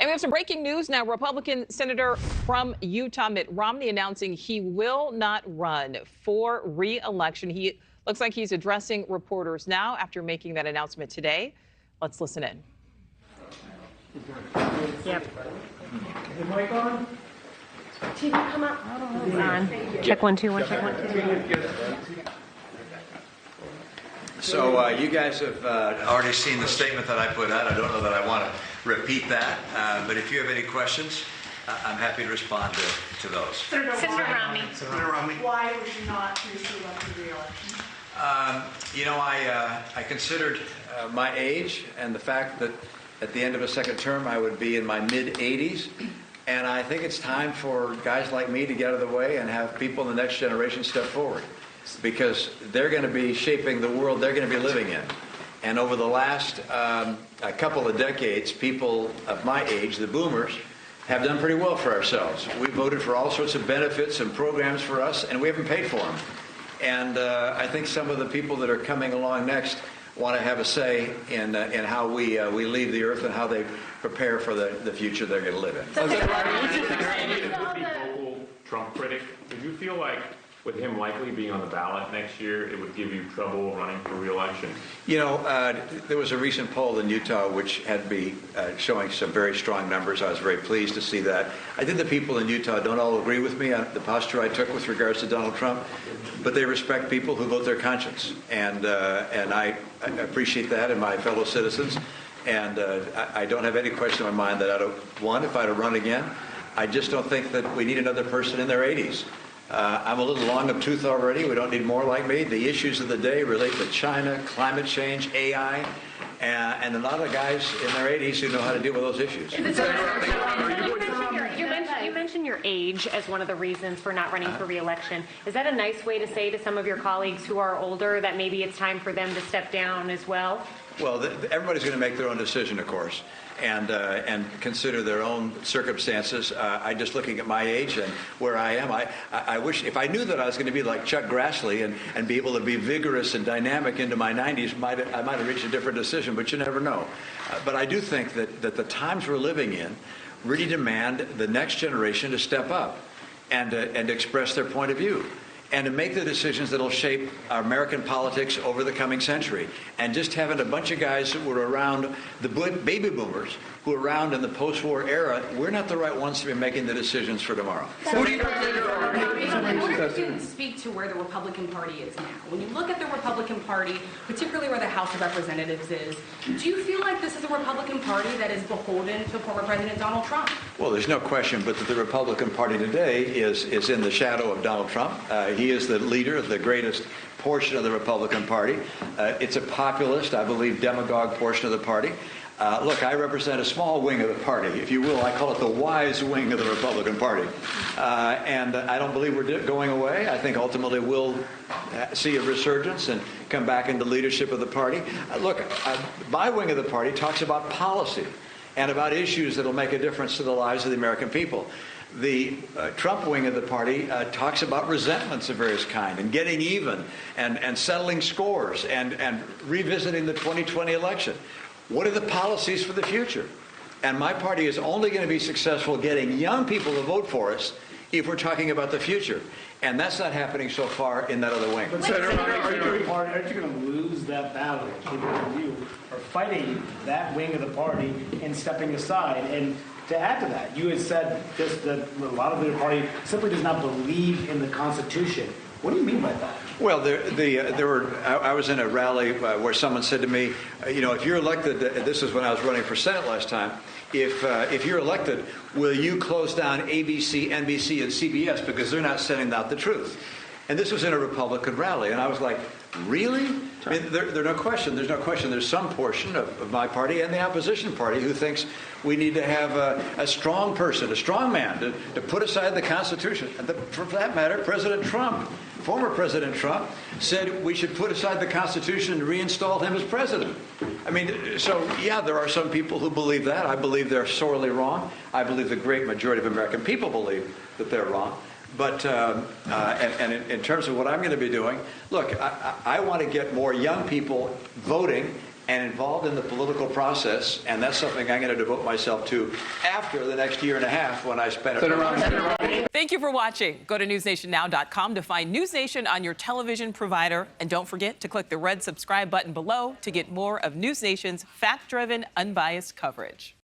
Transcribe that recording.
And we have some breaking news now. Republican Senator from Utah, Mitt Romney, announcing he will not run for re-election. He looks like he's addressing reporters now after making that announcement today. Let's listen in. Yep. Is the mic on? TV, come up. On. Check 1 2 1. Check 1 2. So you guys have already seen the statement that I put out. I don't know that I want to repeat that, but if you have any questions, I'm happy to respond to those. Senator Romney. Senator Romney. Why would you not pursue the re-election? I considered my age and the fact that at the end of a second term I would be in my mid-80s, and I think it's time for guys like me to get out of the way and have people in the next generation step forward, because they're going to be shaping the world they're going to be living in. And over the last a couple of decades, people of my age, the boomers, have done pretty well for ourselves. We voted for all sorts of benefits and programs for us, and we haven't paid for them. And I think some of the people that are coming along next want to have a say in how we leave the earth and how they prepare for the future they're going to live in. Vocal Trump critic. Did you feel like with him likely being on the ballot next year, it would give you trouble running for re-election? You know, there was a recent poll in Utah which had me showing some very strong numbers. I was very pleased to see that. I think the people in Utah don't all agree with me on the posture I took with regards to Donald Trump, but they respect people who vote their conscience, and I appreciate that in my fellow citizens. And I don't have any question in my mind that I don't want if I had to run again. I just don't think that we need another person in their 80s. I'm a little long of tooth already. We don't need more like me. The issues of the day relate to China, climate change, AI, and a lot of guys in their 80s who know how to deal with those issues. You mentioned your age as one of the reasons for not running for re-election. Is that a nice way to say to some of your colleagues who are older that maybe it's time for them to step down as well? Well, everybody's going to make their own decision, of course, and consider their own circumstances. I just looking at my age and where I am, I wish if I knew that I was going to be like Chuck Grassley and be able to be vigorous and dynamic into my 90s, I might have reached a different decision, but you never know. But I do think that the times we're living in really demand the next generation to step up and express their point of view, and to make the decisions that will shape our American politics over the coming century. And just having a bunch of guys who were around, the baby boomers, who were around in the post-war era, we're not the right ones to be making the decisions for tomorrow. So I wonder if you can speak to where the Republican Party is now. When you look at the Republican Party, particularly where the House of Representatives is, do you feel like this is a Republican Party that is beholden to former President Donald Trump? Well, there's no question but that the Republican Party today is in the shadow of Donald Trump. He is the leader of the greatest portion of the Republican Party. It's a populist, I believe, demagogue portion of the party. Look, I represent a small wing of the party, if you will. I call it the wise wing of the Republican Party. And I don't believe we're going away. I think ultimately we'll see a resurgence and come back into leadership of the party. Look, my wing of the party talks about policy and about issues that will make a difference to the lives of the American people. The Trump wing of the party talks about resentments of various kind and getting even and settling scores and revisiting the 2020 election. What are the policies for the future? And my party is only going to be successful getting young people to vote for us if we're talking about the future. And that's not happening so far in that other wing. But Senator, aren't you going to lose that battle? People like you are fighting that wing of the party and stepping aside. And to add to that, you had said just that a lot of the party simply does not believe in the Constitution. What do you mean by that? Well, I was in a rally where someone said to me, if you're elected, this is when I was running for Senate last time, if you're elected, will you close down ABC, NBC, and CBS because they're not sending out the truth? And this was in a Republican rally, and I was like, really? I mean, there's no question. There's some portion of my party and the opposition party who thinks we need to have a strong person, a strong man, to put aside the Constitution. And for that matter, former President Trump, said we should put aside the Constitution and reinstall him as president. I mean, so yeah, there are some people who believe that. I believe they're sorely wrong. I believe the great majority of American people believe that they're wrong. But in terms of what I'm going to be doing, look, I want to get more young people voting and involved in the political process, and that's something I'm going to devote myself to after the next year and a half when I spend it. Thank you for watching. Go to newsnationnow.com to find News Nation on your television provider. And don't forget to click the red subscribe button below to get more of News Nation's fact-driven, unbiased coverage.